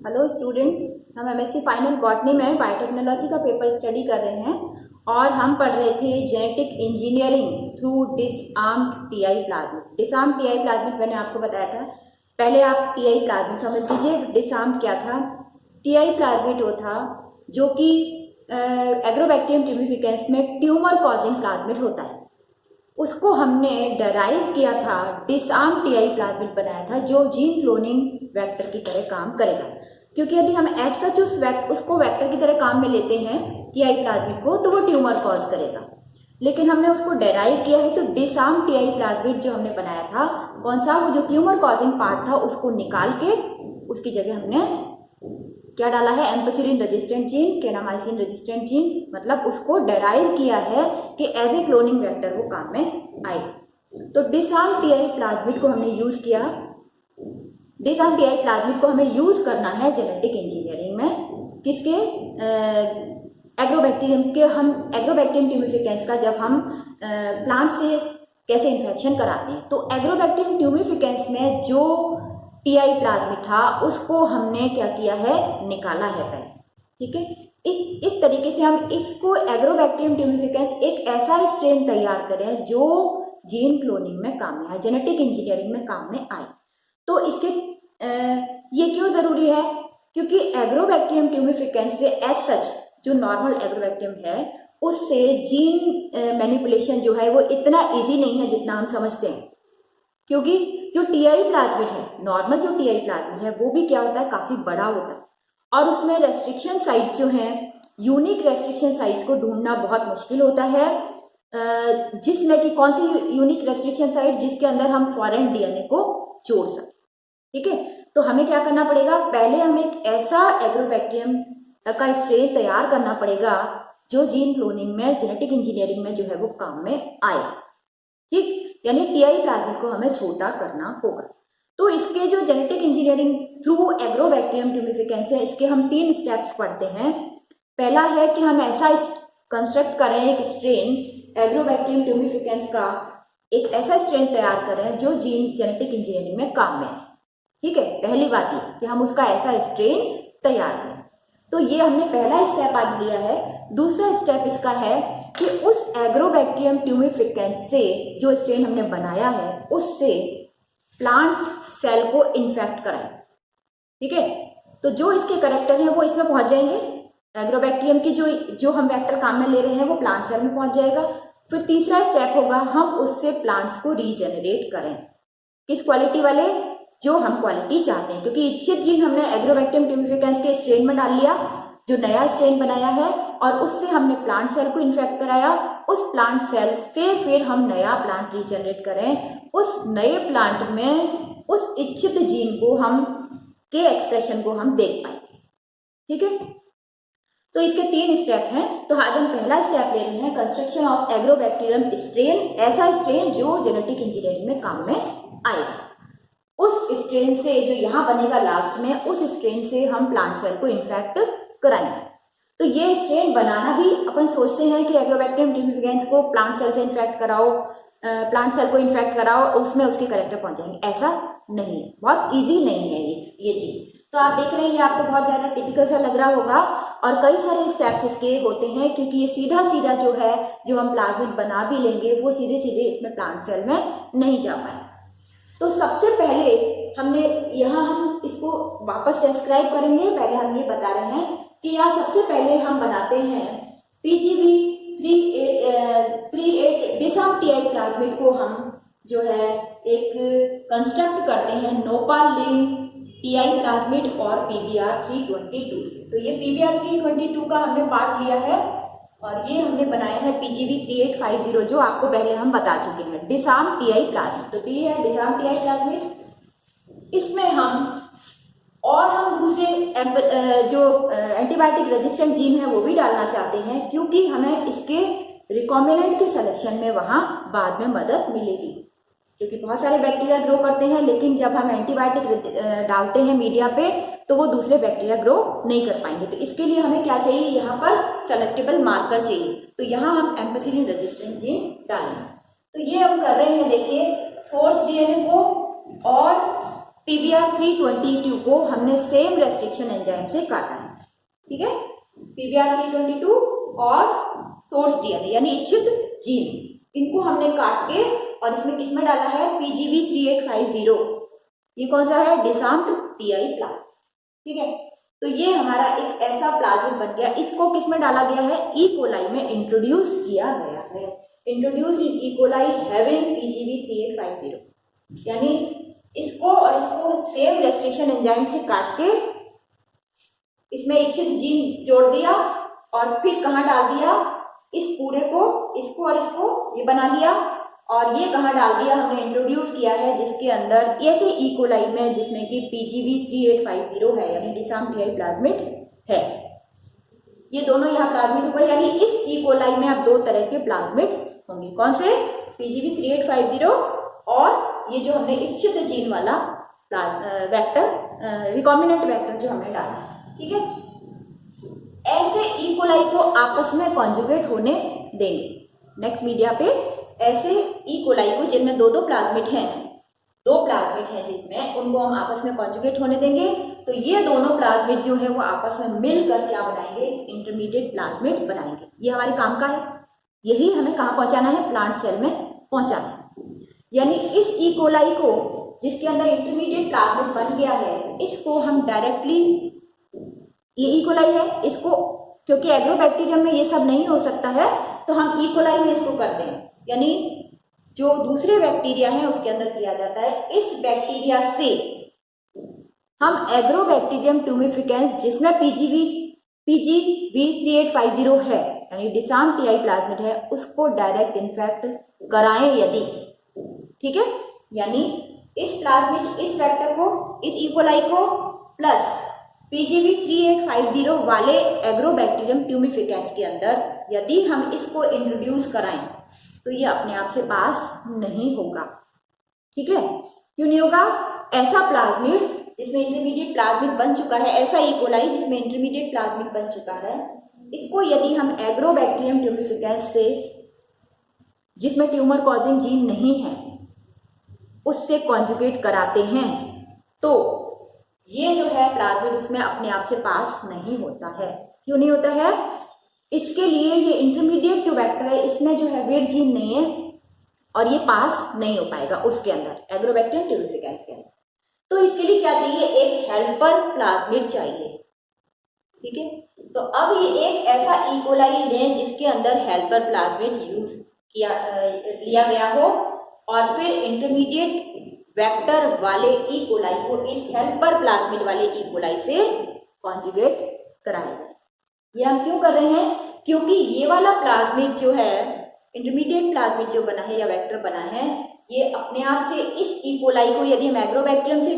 Hello students, हम MSc final botany में biotechnology का पेपर स्टडी कर रहे हैं और हम पढ़ रहे थे genetic engineering through disarmed Ti plasmid. Disarmed Ti plasmid मैंने आपको बताया था। पहले आप टीआई प्लाज्मिड समझ लीजिए। डिसआर्म्ड क्या था? टीआई प्लाज्मिड वो था जो कि एग्रोबैक्टीरियम ट्यूबिफिकेंस में ट्यूमर कॉजिंग प्लाज्मिड होता है। उसको हमने डराइव किया था, डिसआर्म टीआई प्लाज्मिड बनाया था जो जीन क्लोनिंग वेक्टर की तरह काम करेगा। क्योंकि यदि हम एज सच उसको वेक्टर की तरह काम में लेते हैं टीआई प्लाज्मिड को, तो वो ट्यूमर कॉज करेगा। लेकिन हमने उसको डेराइव किया है, तो डिसआर्म टीआई प्लाज्मिड जो हमने बनाया था, कौन सा? वो जो ट्यूमर कॉजिंग पार्ट था उसको निकाल के उसकी जगह हमने क्या डाला है? Ampicillin resistant gene, kanamycin resistant gene, मतलब उसको डेराइव किया है कि एज ए क्लोनिंग वेक्टर वो काम में आए। तो डिसआर्म टीआई प्लाज्मिड को हमने यूज किया। डिसआर्म टीआई प्लाज्मिड को हमें यूज करना है जेनेटिक इंजीनियरिंग में। किसके? एग्रोबैक्टीरियम के। हम एग्रोबैक्टीरियम ट्यूबिफिकेंस का जब हम प्लांट से कैसे इन्फेक्शन कराते हैं, तो एग्रोबैक्टीरियम ट्यूबिफिकेंस में जो टीआई प्लाज्मिड था उसको हमने क्या किया है? निकाला है पहले। ठीक है, इस तरीके से हम इसको एग्रोबैक्टीरियम ट्यूबिफिकेंस एक ऐसा स्ट्रेन तैयार करें जो जीन क्लोनिंग में काम में आए, जेनेटिक इंजीनियरिंग में काम में आए। तो इसके ये क्यों जरूरी है? क्योंकि एग्रोबैक्टीरियम ट्यूबिफिकेंस से एज सच जो नॉर्मल एग्रोबैक्टीरियम है उससे जीन मैनिपुलेशन जो है वो इतना इजी नहीं है जितना हम समझते हैं। क्योंकि जो टीआई प्लाज्मिड है, नॉर्मल जो टीआई प्लाज्मिड है, वो भी क्या होता है? काफी बड़ा होता है और उसमें रेस्ट्रिक्शन साइट्स जो हैं, यूनिक रेस्ट्रिक्शन साइट्स को ढूंढना बहुत मुश्किल होता है। जिसमें कि कौन सी यूनिक रेस्ट्रिक्शन साइट? जिसके अंदर हम फॉरेन डीएनए को जोड़ सकें। ठीक है, तो हमें क्या करना पड़ेगा? पहले हमें एक ऐसा एग्रोबैक्टीरियम का स्ट्रेन तैयार करना पड़ेगा जो जीन क्लोनिंग में, जेनेटिक इंजीनियरिंग में जो है वो काम में आए। ठीक, यानी टीआई प्लाज्मिड को हमें छोटा करना होगा। तो इसके जो जेनेटिक इंजीनियरिंग थ्रू एग्रोबैक्टीरियम ट्यूबिफिकेंस है, इसके हम 3 स्टेप्स पढ़ते हैं। पहला है कि हम ऐसा कंस्ट्रक्ट करें एक स्ट्रेन, एग्रोबैक्टीरियम ट्यूबिफिकेंस का एक ऐसा स्ट्रेन तैयार करें जो जीन जेनेटिक इंजीनियरिंग में काम में आए। ठीक है, पहली बात ये कि हम उसका ऐसा स्ट्रेन तैयार करें। तो ये हमने पहला स्टेप आज लिया है। दूसरा स्टेप इसका है कि उस एग्रोबैक्टीरियम ट्यूबिफिकेंस से जो स्ट्रेन हमने बनाया है उससे प्लांट सेल को इन्फेक्ट कराएं। ठीक है, तो जो इसके कैरेक्टर हैं वो इसमें पहुंच जाएंगे। एग्रोबैक्टीरियम की जो हम वेक्टर काम में ले रहे हैं वो प्लांट सेल में पहुंच जाएगा। फिर तीसरा स्टेप होगा हम उससे प्लांट्स को रीजेनरेट करें। किस क्वालिटी वाले? जो हम क्वालिटी चाहते हैं। क्योंकि इच्छित जीन हमने एग्रोबैक्टीरियम ट्यूबिफिकेंस के स्ट्रेन में डाल लिया, जो नया स्ट्रेन बनाया है, और उससे हमने प्लांट सेल को इन्फेक्ट कराया। उस प्लांट सेल से फिर हम नया प्लांट रीजनरेट करें। उस नए प्लांट में उस इच्छित जीन को हम के एक्सप्रेशन को हम देख पाएंगे। ठीक है, तो इसके 3 स्टेप हैं। तो आज हम पहला स्टेप ले रहे हैं, कंस्ट्रक्शन ऑफ एग्रोबैक्टीरियम स्ट्रेन, ऐसा स्ट्रेन जो जेनेटिक इंजीनियरिंग में काम में आएगा। उस स्ट्रेन से जो यहाँ बनेगा लास्ट में, उस स्ट्रेन से हम प्लांट सेल को इन्फेक्ट कराएंगे। तो ये स्ट्रेन बनाना भी अपन सोचते हैं कि एग्रोबैक्टीरियम ट्यूबिफिकेंस को प्लांट सेल से इन्फेक्ट कराओ, प्लांट सेल को इन्फेक्ट कराओ, उसमें उसके कैरेक्टर पहुंच जाएंगे। ऐसा नहीं है, बहुत इजी नहीं है ये चीज। तो आप देख रहे हैं ये आपको बहुत ज्यादा टिपिकल सा लग रहा होगा और कई सारे स्टेप्स इसके होते हैं, क्योंकि ये सीधा सीधा जो है, जो हम प्लाज्मिड बना भी लेंगे वो सीधे सीधे इसमें प्लांट सेल में नहीं जा पाए। तो सबसे पहले हमने यहाँ हम इसको वापस डिस्क्राइब करेंगे। पहले हम ये बता रहे हैं कि यहाँ सबसे पहले हम बनाते हैं PGB 38 डिसआर्म टीआई प्लाज्मिड को हम जो है एक कंस्ट्रक्ट करते हैं नोपाल लिंक टीआई प्लाज्मिड और PBr 322 से। तो ये PBr 322 का हमने पार्ट लिया है और ये हमने बनाया है PGB 3850, जो आपको पहले हम बता चुके हैं, डिसआर्म टीआई प्लाज्मिड। तो ये है डिसआर्म टीआई प्लाज्मिड। इसमें हम दूसरे जो एंटीबायोटिक रेजिस्टेंट जीन है वो भी डालना चाहते हैं, क्योंकि हमें इसके रिकॉम्बिनेंट के सिलेक्शन में वहां बाद में मदद मिलेगी। क्योंकि बहुत सारे बैक्टीरिया ग्रो करते हैं, लेकिन जब हम एंटीबायोटिक डालते हैं मीडिया पे तो वो दूसरे बैक्टीरिया ग्रो नहीं कर पाएंगे। तो इसके लिए हमें क्या चाहिए? यहाँ पर सेलेक्टेबल मार्कर चाहिए। तो यहाँ हम एम्पेसिलिन रेजिस्टेंट जीन डालेंगे। तो ये हम कर रहे हैं, देखिए, सोर्स डीएनए को और PBr 322 को हमने सेम रेस्ट्रिक्शन एंजाइम से काटा है, ठीक है। PBr 322 और सोर्स DNA यानी इच्छित जीन, इनको हमने काट के और इसमें किसमें डाला है, PGV 3850। ये कौन सा है, डिसार्म्ड TI प्लाज्म, ठीक है। तो ये हमारा एक ऐसा प्लाज्म बन गया, इसको किसमें डाला गया है, ई कोलाई में इंट्रोड्यूस किया गया है। इंट्रोड्यूस इन ई कोलाई हैविंग PGV 3850, यानी इसको और इसको सेम रेस्ट्रिक्शन एंजाइम से काट के इसमें इच्छित जीन जोड़ दिया और फिर कहाँ डाल दिया, इस पूरे को, इसको और इसको ये बना लिया और ये कहाँ डाल दिया, हमने इंट्रोड्यूस किया है जिसके अंदर ऐसे ई कोलाई में जिसमें कि PGV 3850 है यानी डिसार्म्ड TI प्लाज्मिड है। ये दोनों यहाँ प्लाज्मिड हुए, यानी इस ई कोलाई में अब दो तरह के प्लाज्मिड होंगे, कौन से, PGV 3850 और ये जो हमने इच्छित जीन वाला वेक्टर, रिकॉम्बिनेंट वेक्टर जो हमने डाला, ठीक है। ऐसे ई कोलाई को आपस में कॉन्जुगेट होने देंगे नेक्स्ट मीडिया पे। ऐसे ई कोलाई को जिनमें दो दो प्लाज्मिड हैं जिसमें, उनको हम आपस में कॉन्जुगेट होने देंगे। तो ये दोनों प्लाज्मिड जो है वो आपस में मिलकर क्या बनाएंगे, इंटरमीडिएट प्लाज्मिड बनाएंगे। ये हमारे काम का है, यही हमें कहाँ पहुंचाना है, प्लांट सेल में पहुंचाना है। यानी इस ई कोलाई को जिसके अंदर इंटरमीडिएट प्लाज्मिड बन गया है, इसको हम डायरेक्टली, ये ई कोलाई है, इसको क्योंकि एग्रोबैक्टीरियम में ये सब नहीं हो सकता है तो हम ई कोलाई में इसको करते हैं, यानी जो दूसरे बैक्टीरिया हैं उसके अंदर किया जाता है। इस बैक्टीरिया से हम एग्रोबैक्टीरियम ट्यूमिफिकेंस जिसमें PGV 3850 है यानी डिसार्म्ड TI प्लाज्मिड है, उसको डायरेक्ट इन्फेक्ट कराएं यदि, ठीक है। यानी इस प्लाज्मिड, इस वेक्टर को, इस ई कोलाई को प्लस PGV 3850 वाले एग्रोबैक्टीरियम ट्यूमिफिकेंस के अंदर यदि हम इसको इंट्रोड्यूस कराएं तो ये अपने आप से पास नहीं होगा, ठीक है। क्यों नहीं होगा, ऐसा प्लाज्मिड जिसमें इंटरमीडिएट प्लाज्मिड बन चुका है, ऐसा ई कोलाई जिसमें इंटरमीडिएट प्लाज्मिड बन चुका है, इसको यदि हम एग्रोबैक्टीरियम ट्यूमिफिकेंस से जिसमें ट्यूमर कॉजिंग जीन नहीं है उससे कॉन्जुगेट कराते हैं तो ये जो है प्लाज्मिड उसमें अपने आप से पास नहीं होता है। क्यों नहीं होता है, इसके लिए ये इंटरमीडिएट जो वेक्टर है इसमें जो है वीर जीन नहीं है और ये पास नहीं हो पाएगा उसके अंदर, एग्रोबैक्टीरियम ट्यूमिफिकेंस के अंदर। तो इसके लिए क्या चाहिए, एक हेल्पर प्लाज्मिड चाहिए, ठीक है। तो अब ये एक ऐसा ई कोलाई लें जिसके अंदर हेल्पर प्लाज्मिड यूज किया लिया गया हो और फिर इंटरमीडिएट वेक्टर वाले ई कोलाई को इस हेल्पर प्लाज्मिड वाले ई कोलाई से कॉन्जुगेट कराया जाए। ये हम क्यों कर रहे हैं, क्योंकि ये वाला प्लाज्मिड जो है, इंटरमीडिएट प्लाज्मिड जो बना है या वेक्टर बना है, ये अपने आप से इस ई कोलाई को यदि हम एग्रोबैक्टीरियम से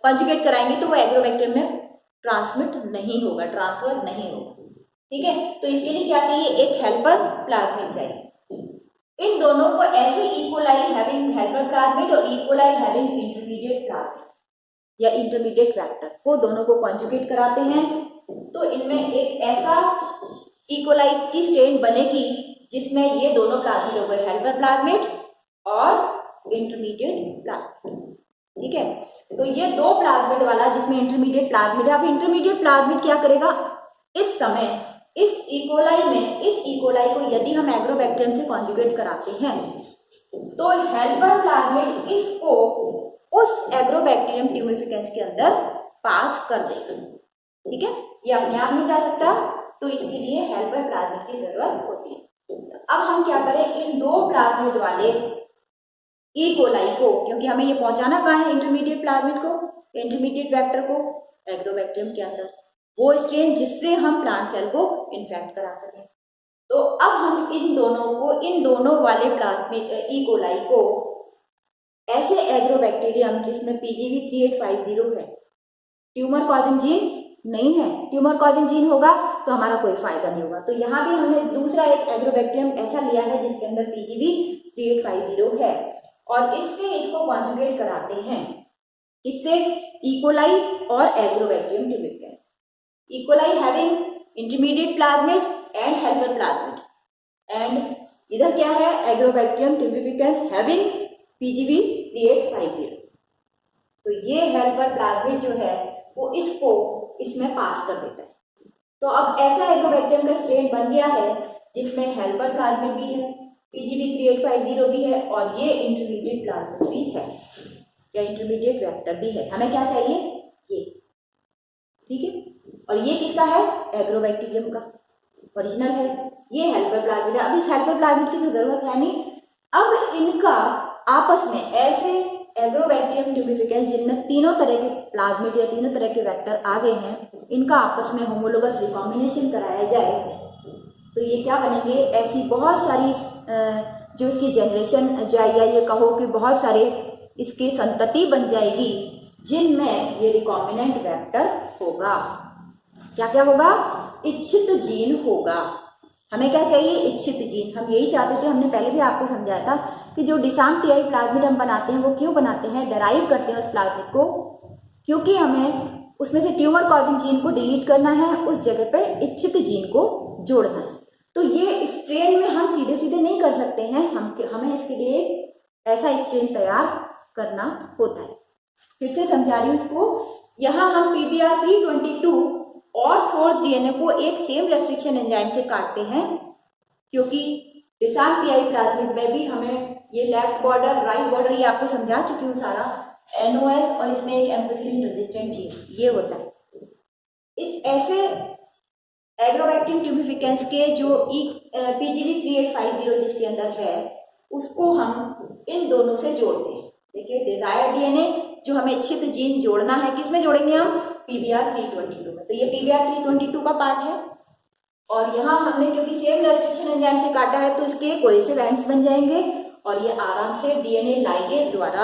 कॉन्जुगेट कराएंगे तो वो एग्रोबैक्टीरियम में ट्रांसमिट नहीं होगा, ट्रांसफर नहीं होगा, ठीक है। तो इसके लिए क्या चाहिए, एक हेल्पर प्लाज्मिड चाहिए। इन दोनों को ऐसे E coli having helper plasmid और E coli having intermediate plasmid या इंटरमीडिएट वेक्टर को दोनों को कॉन्जुगेट कराते हैं तो इनमें एक ऐसा ई कोलाई की स्ट्रेन बनेगी जिसमें ये दोनों प्लाज्मिड हो गए, हेल्पर प्लाज्मिड और इंटरमीडिएट प्लाज्मिड, ठीक है। तो ये दो प्लाज्मिड वाला जिसमें इंटरमीडिएट प्लाज्मिड है, अब इंटरमीडिएट प्लाज्मिड क्या करेगा, इस समय इस ई कोलाई में, इस ई कोलाई को यदि हम एग्रोबैक्टीरियम से कॉन्जुगेट कराते हैं तो हेल्पर प्लाज्मिड इसको उस एग्रोबैक्टीरियम ट्यूमिफिकेंस के अंदर पास कर देगा, ठीक है। ये अपने आप नहीं जा सकता तो इसके लिए हेल्पर प्लाज्मिड की जरूरत होती है। अब हम क्या करें, इन दो प्लाज्मिड वाले ई कोलाई को, क्योंकि हमें ये पहुंचाना कहाँ है, इंटरमीडिएट प्लाज्मिड को, इंटरमीडिएट वेक्टर को एग्रोबैक्टीरियम के अंदर, वो स्ट्रेन जिससे हम प्लांट सेल को इन्फेक्ट करा सकें। तो अब हम इन दोनों वाले प्लाज्मिड ई कोलाई को ऐसे एग्रोबैक्टीरियम जिसमें PGV 3850 है, ट्यूमर कॉजिंग जीन नहीं है, ट्यूमर कॉजिंग जीन होगा तो हमारा कोई फायदा नहीं होगा। तो यहाँ भी हमने दूसरा एक एग्रोबैक्टीरियम ऐसा लिया है जिसके अंदर PGV 3850 है और इससे इसको कॉन्जुगेट कराते हैं, इससे ई कोलाई और agrobacterium ट्यूमिफिकेंस, E. coli having intermediate plasmid and helper plasmid, and इधर क्या है, एग्रोबैक्टीरियम ट्यूमिफिकेंस हैविंग PGV 3850। तो ये हेल्पर प्लाज्मिड जो है वो इसको इसमें पास कर देता है। तो अब ऐसा एग्रोबैक्टीरियम का स्ट्रेन बन गया है जिसमें हेल्पर प्लाज्मिड भी है, PGB3850 भी है और ये इंटरमीडिएट प्लाज्मिड भी है या इंटरमीडिएट वेक्टर भी है। हमें क्या चाहिए? ये, ठीक है। और ये किसका है? एग्रोबैक्टीरियम का ओरिजिनल है। ये हेल्पर प्लाज्मिड है। अब इस हेल्पर प्लाज्मिड की तो जरूरत है नहीं। अब इनका आपस में ऐसे एग्रोबैक्टीरियम ट्यूबिफिकेंस जिनमें तीनों तरह के प्लाज्मिड या तीनों तरह के वेक्टर आ गए हैं, इनका आपस में होमोलोगस रिकॉम्बिनेशन कराया जाए तो ये क्या बनेंगे? ऐसी बहुत सारी जो इसकी जनरेशन या ये कहो कि बहुत सारे इसकी संतति बन जाएगी जिनमें ये रिकॉम्बिनेंट वेक्टर होगा। क्या क्या होगा? इच्छित जीन होगा। हमें क्या चाहिए? इच्छित जीन। हम यही चाहते थे, हमने पहले भी आपको समझाया था कि जो डिसाम टीआई प्लाज्मिड हम बनाते हैं वो क्यों बनाते हैं, डराइव करते हैं उस प्लाज्मिड को, क्योंकि हमें उसमें से ट्यूमर कॉजिंग जीन को डिलीट करना है, उस जगह पर इच्छित जीन को जोड़ना है। तो ये स्ट्रेन में हम सीधे सीधे नहीं कर सकते हैं, हमें इसके लिए ऐसा स्ट्रेन तैयार करना होता है। फिर से समझा रही हूँ इसको। यहाँ हम PBr322 और सोर्स डीएनए को एक सेम रेस्ट्रिक्शन एंजाइम से काटते हैं, क्योंकि डिसाम टीआई प्लाज्मिड में भी हमें ये लेफ्ट बॉर्डर, राइट बॉर्डर, ये आपको समझा चुकी हूँ सारा, NOS और इसमें एक एम्फिसिलिन रेजिस्टेंट जीन ये होता है। इस ऐसे एग्रोबैक्टीरियम ट्यूबिफिकेंस के जो PGB3850 जिसके अंदर है उसको हम इन दोनों से जोड़ते हैं। देखिए, डिजायर डीएनए जो हमें इच्छित जीन जोड़ना है, किसमें जोड़ेंगे हम? PBr322 में। तो ये PBr322 का पार्ट है और यहाँ हमने क्योंकि सेम रेस्ट्रिक्शन एंजाइम से काटा है तो इसके कोहेसिव एंड्स बन जाएंगे और ये आराम से डीएनए लाइगेज द्वारा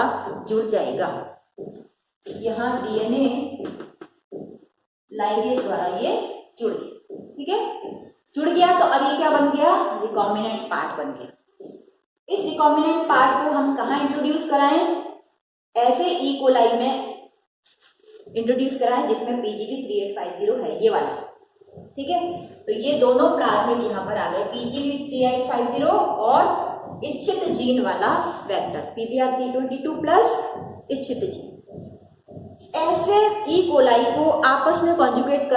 जुड़ जाएगा। यहाँ डीएनए लाइगेज द्वारा ये जुड़ गया, ठीक है। जुड़ गया तो अब ये क्या बन गया? रिकॉम्बिनेंट पार्ट बन गया। इस रिकॉम्बिनेंट पार्ट को हम कहाँ इंट्रोड्यूस कराएं? ऐसे ई कोलाई में इंट्रोड्यूस कराएं जिसमें PGB3850 है, ये वाला, ठीक है। तो ये दोनों प्लाज्मिड यहाँ पर आ गए, PGB3850 और इच्छित जीन वाला वेक्टर PBr322 प्लस इच्छित जीन। ऐसे ई कोलाई को आपस में कॉन्जुगेट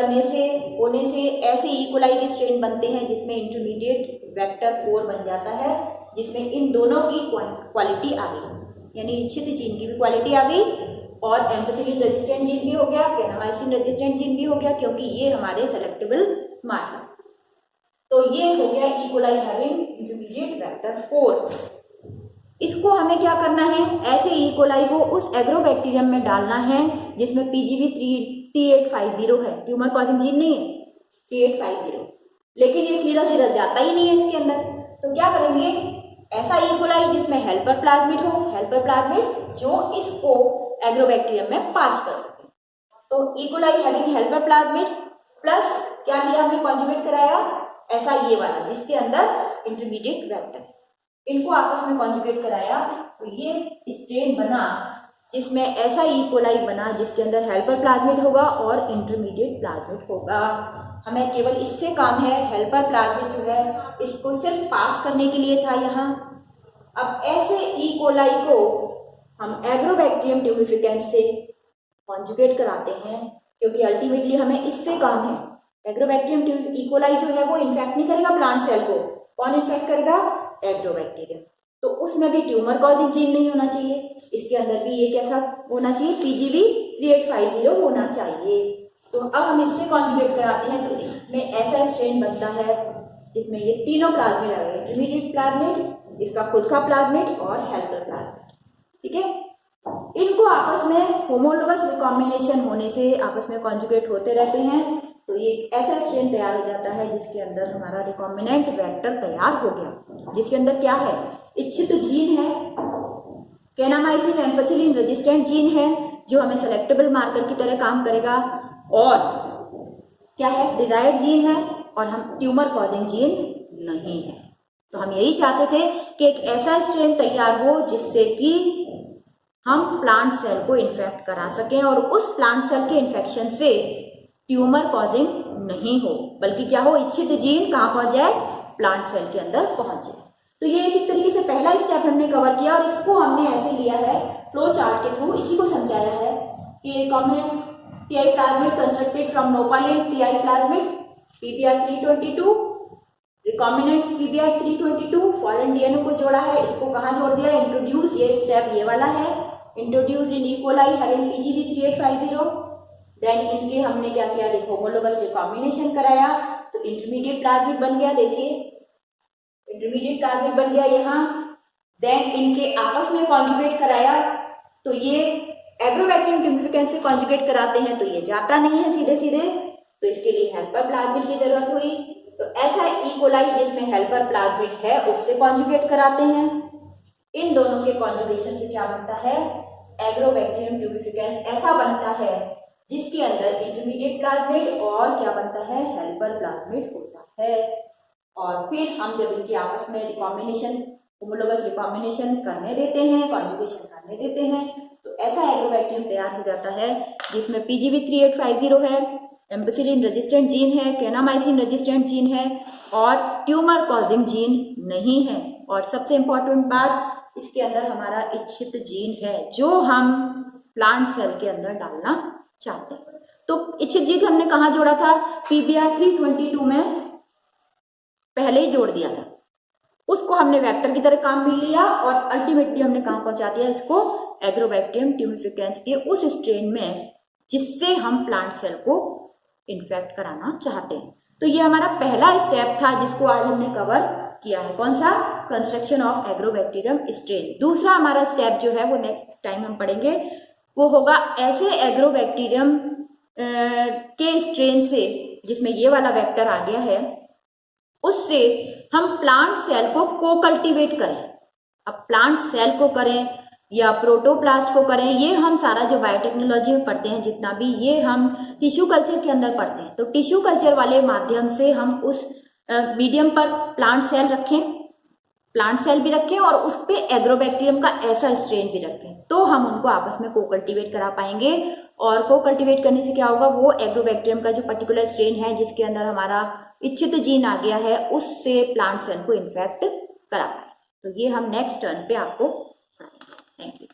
होने से ऐसे ई कोलाई के स्ट्रेन बनते हैं जिसमें इंटरमीडिएट वेक्टर 4 बन जाता है, जिसमें इन दोनों की क्वालिटी आ गई, यानी इच्छित जीन की भी क्वालिटी आ गई और एम्फिसिलिन रेजिस्टेंट जीन भी हो गया, केनामाइसिन रेजिस्टेंट जीन भी हो गया, क्योंकि ये हमारे सेलेक्टेबल मार्कर। तो ये हो गया ई कोलाई हैविंग इंटरमीडिएट वेक्टर 4। इसको हमें क्या करना है? ऐसे ई कोलाई को उस एग्रोबैक्टीरियम में डालना है जिसमें PGB3850 है, ट्यूमर कॉजिंग जीन नहीं है 3850, लेकिन ये सीधा सीधा जाता ही नहीं है इसके अंदर। तो क्या करेंगे? ऐसा ई कोलाई जिसमें हेल्पर प्लाज्मिड हो, हेल्पर प्लाज्मिड जो इसको एग्रोबैक्टीरियम में पास कर सके। तो ई coli having helper plasmid plus क्या लिया हमने? कॉन्जुगेट कराया ऐसा ये वाला जिसके अंदर इंटरमीडिएट वेक्टर है, इनको आपस में कॉन्जुगेट कराया तो ये स्ट्रेन बना जिसमें ऐसा ई कोलाई बना जिसके अंदर हेल्पर प्लाज्मिड होगा और इंटरमीडिएट प्लाज्मिड होगा। हमें केवल इससे काम है, हेल्पर प्लाज्मिड जो है इसको सिर्फ पास करने के लिए था यहाँ। अब ऐसे ई कोलाई को हम एग्रोबैक्टीरियम ट्यूबिफिकेंस से कॉन्जुगेट कराते हैं, क्योंकि अल्टीमेटली हमें इससे काम है। एग्रोबैक्टीरियम ई कोलाई जो है वो इन्फेक्ट नहीं करेगा प्लांट सेल को, कौन इन्फेक्ट करेगा? एग्रोबैक्टीरियम। तो उसमें भी ट्यूमर कॉजिंग जीन नहीं होना चाहिए, इसके अंदर भी ये कैसा होना चाहिए? PGB3850 होना चाहिए। तो अब हम इससे कॉन्जुगेट कराते हैं तो इसमें ऐसा स्ट्रेन बनता है जिसमें ये तीनों प्लाज्मिड आ गए, इंटरमीडिएट प्लाज्मिड, इसका खुद का प्लाज्मिड और हेल्पर प्लाज्मिड, ठीक है। इनको आपस में होमोलोगस रिकॉम्बिनेशन होने से आपस में कॉन्जुगेट होते रहते हैं तो ये ऐसा स्ट्रेन तैयार हो जाता है जिसके अंदर हमारा रिकॉम्बिनेंट वेक्टर तैयार हो गया, जिसके अंदर क्या है? इच्छित जीन है, केनामाइसिन एम्फिसिलिन रेजिस्टेंट जीन है जो हमें सेलेक्टेबल मार्कर की तरह काम करेगा, और क्या है? डिजायर्ड जीन है, और हम ट्यूमर कॉजिंग जीन नहीं है। तो हम यही चाहते थे कि एक ऐसा स्ट्रेन तैयार हो जिससे कि हम प्लांट सेल को इन्फेक्ट करा सकें और उस प्लांट सेल के इन्फेक्शन से ट्यूमर कॉजिंग नहीं हो, बल्कि क्या हो? इच्छित जीन कहाँ पहुंच जाए? प्लांट सेल के अंदर पहुंच जाए। तो ये इस तरीके से पहला स्टेप हमने कवर किया और इसको हमने ऐसे लिया है फ्लो चार्ट के थ्रू, इसी को समझाया है कि recombinant Ti plasmid constructed from नोवालेंट Ti plasmid pBR 322, recombinant pBR 322 foreign DNA को जोड़ा है, इसको कहाँ जोड़ दिया, इंट्रोड्यूस, ये स्टेप ये वाला है, introduce in E coli having PGV 3850, then इनके हमने क्या किया, होमोलोगस रिकॉम्बिनेशन कराया, तो इंटरमीडिएट प्लाज्मिड बन गया, देखिए इंटरमीडिएट प्लाज्मिड बन गया यहाँ, देन इनके आपस में कॉन्जुगेट कराया, तो ये एग्रोबैक्टीरियम ट्यूबिफिकेंस से कॉन्जुगेट कराते हैं तो ये जाता नहीं है सीधे सीधे, तो इसके लिए हेल्पर प्लाज्मिड की जरूरत हुई, तो ऐसा इकोलाई जिसमें हेल्पर प्लाज्मिड है उससे कॉन्जुगेट कराते हैं, इन दोनों के कॉन्जुगेशन से क्या बनता है, एग्रोबैक्टीरियम ट्यूबिफिकेंस ऐसा बनता है जिसके अंदर इंटरमीडिएट प्लाज्मिड और क्या बनता है, हेल्पर प्लाज्मिड होता है। और फिर हम जब इनके आपस में रिकॉम्बिनेशन, होमोलोगस रिकॉम्बिनेशन करने देते हैं, कॉन्जुगेशन करने देते हैं, तो ऐसा एग्रोबैक्टीरियम तैयार हो जाता है जिसमें पीजीवी 3850 है, एम्पिसिलिन रेजिस्टेंट जीन है, केनामाइसिन रेजिस्टेंट जीन है और ट्यूमर कॉजिंग जीन नहीं है, और सबसे इंपॉर्टेंट बात इसके अंदर हमारा इच्छित जीन है जो हम प्लांट सेल के अंदर डालना चाहते हैं। तो इच्छित जीन हमने कहाँ जोड़ा था, पीबीआर 322 में पहले ही जोड़ दिया था, उसको हमने वेक्टर की तरह काम मिल लिया और अल्टीमेटली हमने कहाँ पहुंचा दिया इसको, एग्रोबैक्टीरियम ट्यूबिफिकेंस के उस स्ट्रेन में जिससे हम प्लांट सेल को इन्फेक्ट कराना चाहते हैं। तो ये हमारा पहला स्टेप था जिसको आज हमने कवर किया है, कौन सा, कंस्ट्रक्शन ऑफ एग्रोबैक्टीरियम स्ट्रेन। दूसरा हमारा स्टेप जो है वो नेक्स्ट टाइम हम पढ़ेंगे, वो होगा ऐसे एग्रोबैक्टीरियम के स्ट्रेन से जिसमें ये वाला वेक्टर आ गया है, उससे हम प्लांट सेल को को-कल्टीवेट करें। अब प्लांट सेल को करें या प्रोटोप्लास्ट को करें, ये हम सारा जो बायोटेक्नोलॉजी में पढ़ते हैं जितना भी, ये हम टिश्यू कल्चर के अंदर पढ़ते हैं। तो टिश्यू कल्चर वाले माध्यम से हम उस मीडियम पर प्लांट सेल रखें, प्लांट सेल भी रखें और उस पे एग्रोबैक्टीरियम का ऐसा स्ट्रेन भी रखें, तो हम उनको आपस में को-कल्टीवेट करा पाएंगे। और को-कल्टीवेट करने से क्या होगा, वो एग्रोबैक्टीरियम का जो पर्टिकुलर स्ट्रेन है जिसके अंदर हमारा इच्छित जीन आ गया है, उससे प्लांट सेल को इन्फेक्ट करा पाए। तो ये हम नेक्स्ट टर्न पे आपको पढ़ाएंगे। Thank you.